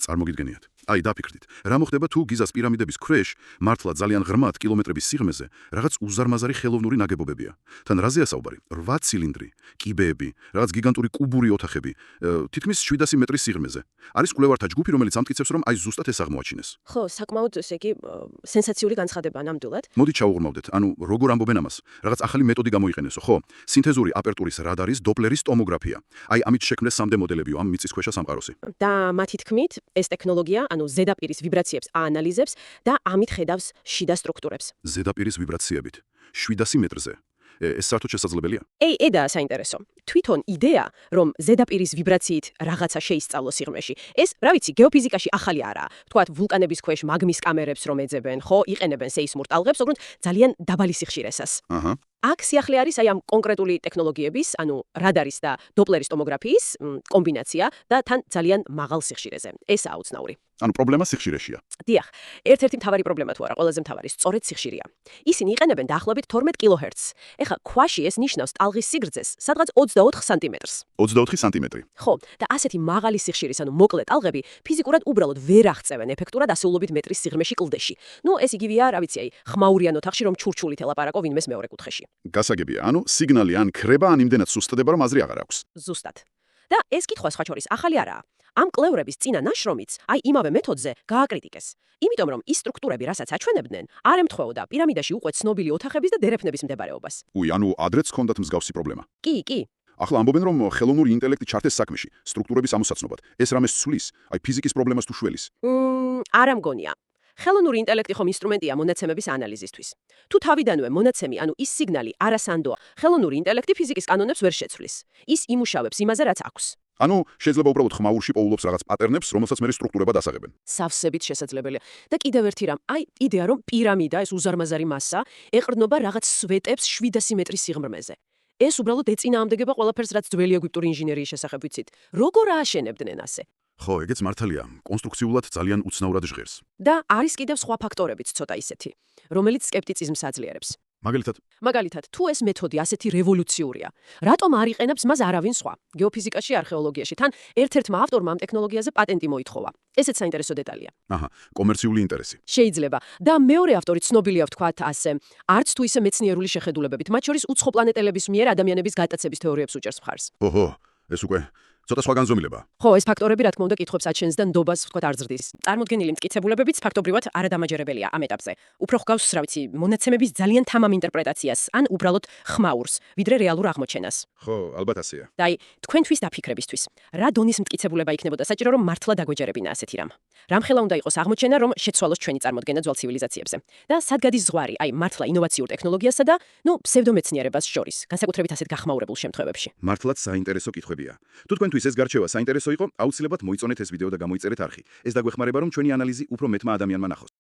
წარმოგიდგენიათ. აი, დაფიქრდით, რა მოხდება თუ გიზას პირამიდების ქვეშ მართლა ძალიან ღრმად კილომეტრების სიღრმეზე რაღაც უზარმაზარი ხელოვნური ნაგებობებია. თან რაზეა საუბარი? 8 ცილინდრი, კიბეები, რაღაც გიგანტური კუბური ოთახები, თითქმის 700 მეტრის სიღრმეზე. არის კვლევართა ჯგუფი, რომელიც ამტკიცებს, რომ აი ზუსტად ეს აღმოაჩინეს. ხო, საკმაოდ ესე იგი სენსაციული განცხადება ნამდვილად. მოდით ჩაუღრმავდეთ, ანუ როგორ ამბობენ ამას? რაღაც ახალი მეთოდი გამოიყენესო, ხო? სინთეზური აპერტურის რადარის დოპლერის ტომოგრაფია. აი, ამით შექმნეს 3D მოდელებიო ამ მიწისქვეშა სამყაროსი. და მათი თქმით, ეს ტექნოლოგია, ანუ ზედაპირის ვიბრაციებს აანალიზებს და ამით ხედავს შიდა სტრუქტურებს. ზედაპირის ვიბრაციებით 700 მეტრზე. ეს საერთოდ შესაძლებელია? და საინტერესო. თვითონ იდეა, რომ ზედაპირის ვიბრაციით რაღაცა შეისწავლოს სიღრმეში, ეს, რა ვიცი, გეოფიზიკაში ახალი არაა. თქვათ, ვულკანების ქვეშ მაგმის კამერებს რომ ეძებენ, ხო, იყენებენ სეისმურ ტალღებს, ოღონდ ძალიან დაბალი სიხშირესას. აქ სიახლე არის აი ამ კონკრეტული ტექნოლოგიების, ანუ რადარის და დოპლერის ტომოგრაფიის კომბინაცია და თან ძალიან მაღალ სიხშირეზე. ესაა უცნაური. ანუ პრობლემა სიხშირეშია. დიახ, ერთ-ერთი მთავარი პრობლემა თუ არა, ყველაზე მთავარი, სწორედ სიხშირეა. ისინი იყენებენ დაახლოებით 12 კილოჰერცს. ეხლა ქვაში ეს ნიშნავს ტალღის სიგრძეს, სადღაც 24 სანტიმეტრს. 24 სანტიმეტრი. ხო, და ასეთი მაღალი სიხშირის, ანუ მოკლე ტალღები ფიზიკურად უბრალოდ ვერ აღწევენ ეფექტურად ასეულობით მეტრის სიღრმეში კლდეში. ეს იგივეა, რა ვიცი, აი, ხმაურიან ოთახში რომ ჩურჩულით ელაპარაკო ვინმეს მეორე კუთხეში. გასაგებია, ანუ სიგნალი ან ქრება, ან იმდენად სუსტდება, რომ აზრი აღარ აქვს. ზუსტად. და ეს კითხვა სხვა შორის ახალი არაა. ამ კვლევრების წინა ნაშრომიც, აი იმავე მეთოდზე გააკრიტიკეს. იმიტომ რომ ის სტრუქტურები, რასაც აჩვენებდნენ, არ ემთხვეოდა პირამიდაში უკვე ცნობილი ოთახების და დერეფნების მდებარეობას. ანუ ადრეც ჰქონდათ მსგავსი პრობლემა. კი. ახლა ამბობენ, რომ ხელოვნური ინტელექტი ჩართეს საქმეში, სტრუქტურების ამოსაცნობად. ეს რამეს ცვლის, აი ფიზიკის პრობლემას თუ შველის. არა მგონია. ხელოვნური ინტელექტი ხომ ინსტრუმენტია მონაცემების ანალიზისთვის. თუ თავიდანვე მონაცემი, ანუ ის სიგნალი არასანდოა, ხელოვნური ინტელექტი ფიზიკის კანონებს ვერ შეცვლის. ის იმუშავებს იმაზე, რაც აქვს. ანუ შეიძლება უბრალოდ ხმაურში პოულობს რაღაც პატერნებს, რომელსაც მე სტრუქტურებად ასაღებენ. სავსებით შესაძლებელია. და კიდევ ერთი რამ, აი იდეა რომ პირამიდა, ეს უზარმაზარი მასა, ეყრდნობა რაღაც სვეტებს 700 მეტრის სიღრმეზე. ეს უბრალოდ ეწინააღმდეგება ყველაფერს, რაც ძველი ეგვიპტური ინჟინერიის შესახებ ვიცით. როგორ ააშენებდნენ ასე? ხო, ეგეც მართალია, კონსტრუქციულად ძალიან უცნაურად ჟღერს. და არის კიდევ სხვა ფაქტორებიც ცოტა ისეთი, რომელიც სკეპტიციზმს აძლიერებს. მაგალითად, თუ ეს მეთოდი ასეთი რევოლუციურია, რატომ არ იყენებს მას არავინ სხვა? გეოფიზიკაში, არქეოლოგიაში, თან ერთ-ერთმა ავტორმა ამ ტექნოლოგიაზე პატენტი მოითხოვა. ესეც საინტერესო დეტალია. კომერციული ინტერესი. შეიძლება. და მეორე ავტორი ცნობილია ვთქვათ ასე, არც თუ ისე მეცნიერული შეხედულებებით, მათ შორის უცხოპლანეტელების მიერ ადამიანების გატაცების თეორიებს უჭერს მხარს. ეს უკვე ცოტა სხვა განზომილება. ხო, ეს ფაქტორები, რა თქმა უნდა, კითხვებს აჩენს და ნდობას ვთქვათ არ ზრდის. წარმოდგენილი მტკიცებულებებიც ფაქტობრივად არადამაჯერებელია ამ ეტაპზე. უფრო ჰგავს, რა ვიცი, მონაცემების ძალიან თამამ ინტერპრეტაციას, ან უბრალოდ ხმაურს, ვიდრე რეალურ აღმოჩენას. ხო, ალბათ ასეა. და აი, თქვენთვის დაფიქრებისთვის, რა დონის მტკიცებულება იქნებოდა საჭირო, რომ მართლა დაგვეჯერებინა ასეთი რამ? რამ ხელა უნდა იყოს აღმოჩენა, რომ შეცვალოს ჩვენი წარმოდგენა ძველ ცივილიზაციებზე? და სად გადის ზღვარი, აი, მართლა ინოვაციურ ტექნოლოგიასა და, ფსევდომეცნიერებას შორის, განსაკუთრებით ასეთ გახმაურებულ შემთხვევებში? მართლაც საინტერესო კითხვებია. თუ თქვენთვის ეს გარჩევა საინტერესო იყო, აუცილებლად მოიწონეთ ეს ვიდეო და გამოიწერეთ არხი. ეს დაგვეხმარება, რომ ჩვენი ანალიზი უფრო მეტმა ადამიანმა ნახოს.